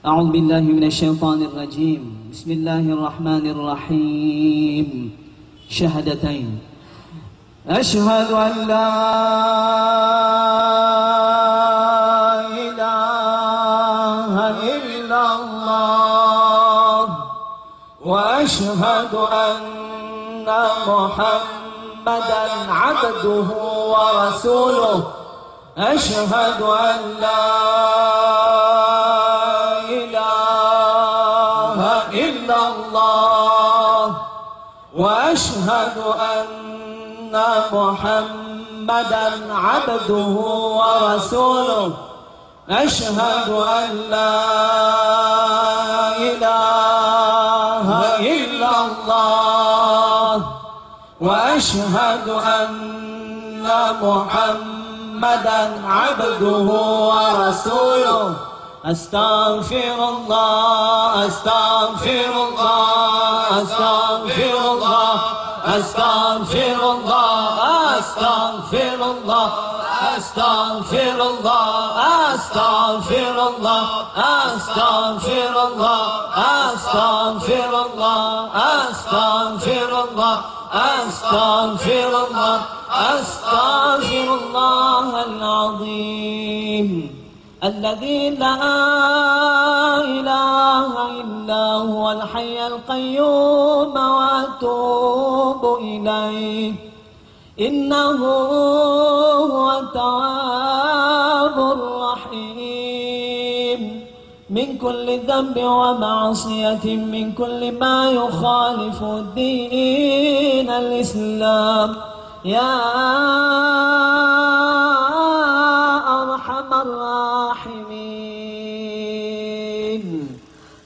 أعوذ بالله من الشيطان الرجيم. بسم الله الرحمن الرحيم. شهادتين. أشهد أن لا إله إلا الله وأشهد أن محمدا عبده ورسوله. أشهد أن لا إله إلا الله وأشهد أن محمدا عبده ورسوله. أشهد أن لا إله إلا الله وأشهد أن محمدا عبده ورسوله. أستغفر الله أستغفر الله أستغفر الله أستغفر الله أستغفر الله أستغفر الله أستغفر الله أستغفر الله أستغفر الله أستغفر الله أستغفر الله أستغفر الله العظيم الذي لا إله إلا هو الحي القيوم وأتوب إليه إنه هو التواب الرحيم من كل ذنب ومعصية من كل ما يخالف دين الإسلام يا أرحم الراحمين.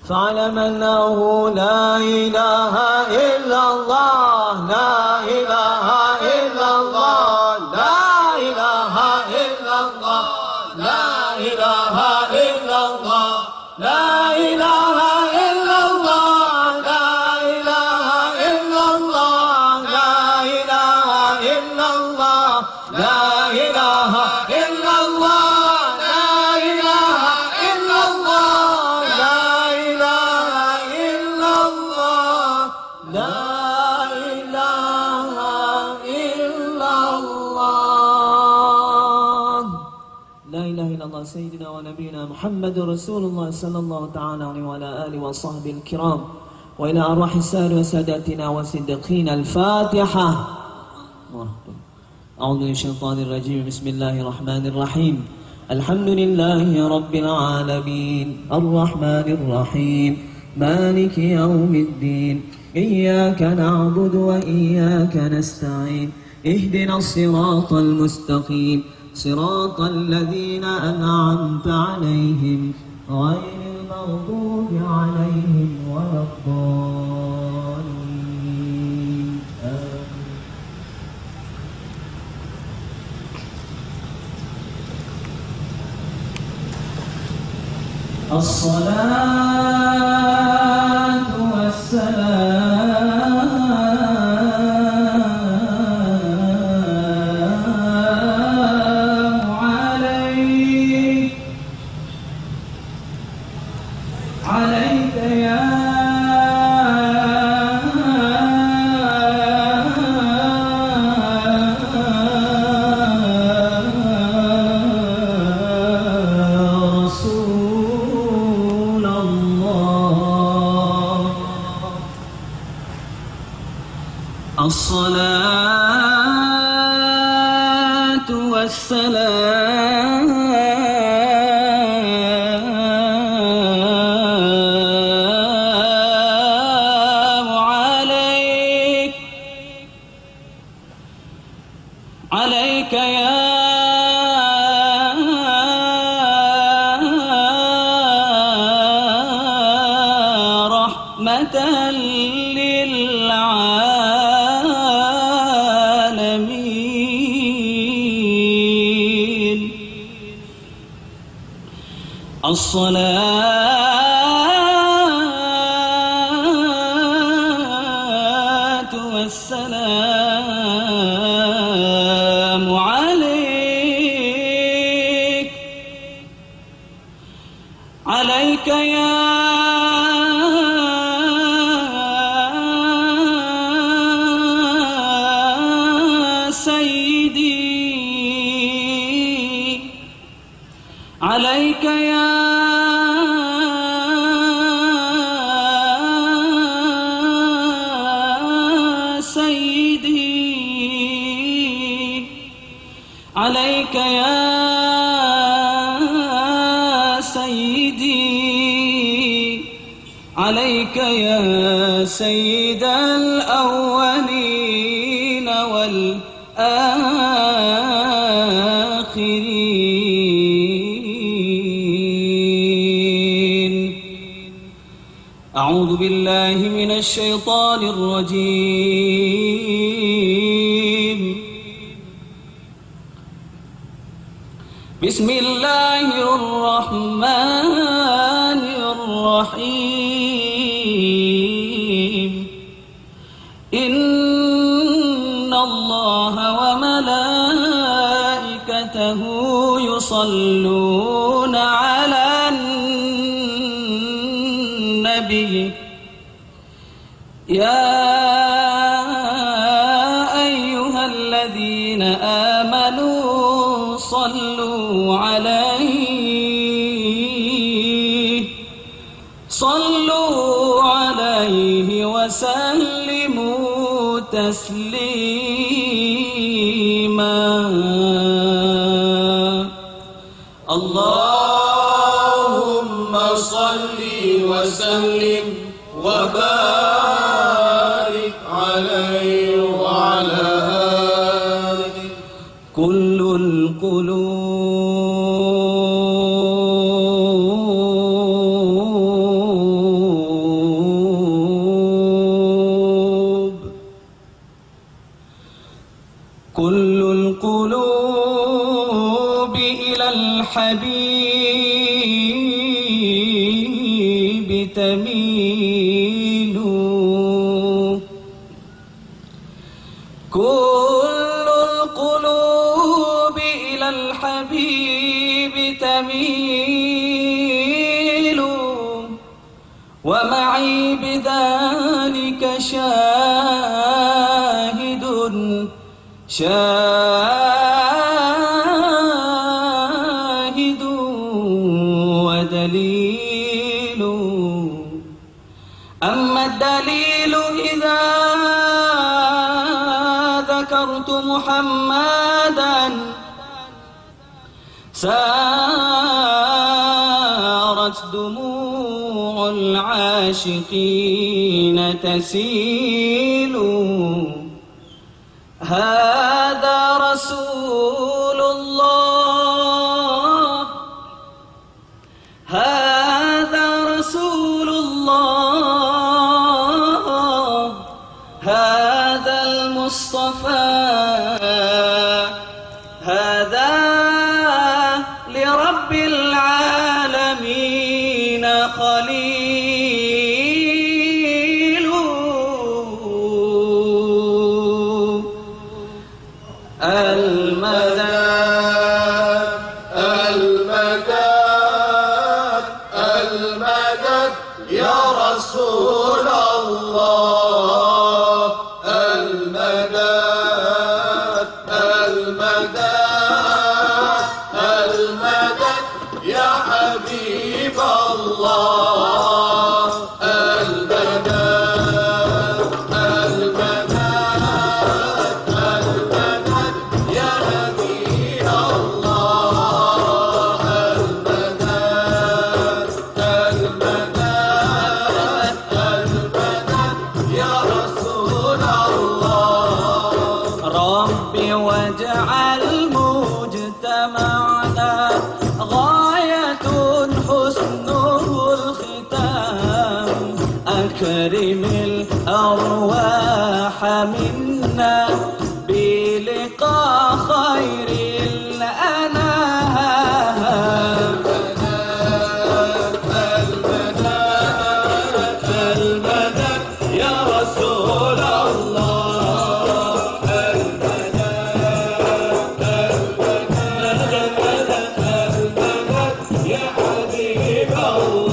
فاعلم أنه لا إله إلا الله لا إله إلا الله لا إله إلا الله لا إله إلا الله لا إله إلا الله لا إله إلا الله لا إله إلا الله لا إله إلا الله لا إله إلا الله لا إله إلا الله لا إله إلا الله لا إله إلا الله سيدنا ونبينا محمد رسول الله صلى الله تعالى عليه وعلى آله وصحبه الكرام وإلى أرواح السائر وساداتنا وصديقين الفاتحة. أعوذ من الشيطان الرجيم. بسم الله الرحمن الرحيم. الحمد لله رب العالمين الرحمن الرحيم مالك يوم الدين إياك نعبد وإياك نستعين اهدنا الصراط المستقيم صراط الذين أنعمت عليهم غير المغضوب عليهم ولا الضالين. الصلاة والسلام عليك يا رسول الله. الصلاة والسلام عليك يا رحمة للعالمين. الصلاة والسلام عليك عليك يا عليك يا سيدي عليك يا سيدي عليك يا سيد الأولين والآخرين. أعوذ بالله من الشيطان الرجيم. بسم الله الرحمن الرحيم. إن الله وملائكته يصلون على النبي يا أيها الذين آمنوا صلوا عليه وسلموا تسليما. اللهم صل وسلم وبارك عليه وعلى آله. كل القلوب إلى الحبيب تميل. كل القلوب إلى الحبيب تميل ومعي بذلك شاهد ودليل. أما الدليل إذا ذكرت محمدا سارت دموع العاشقين تسيل. هذا رسول الله هذا رسول الله هذا المصطفى هذا لرب العالمين خليل. المدد يا رسول الله. المدد يا حبيب الله. المدد يا نبي الله. المدد يا رسول الله. ربي واجعل مجتمعنا غاية حسنه الختام. أكرم الأرواح منا بلقاء خير الأنام. المدد يا رسول الله. المدد يا حبيب الله.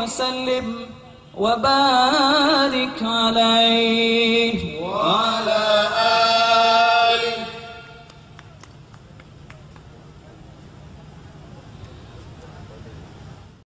وسلم وبارك عليه وعلى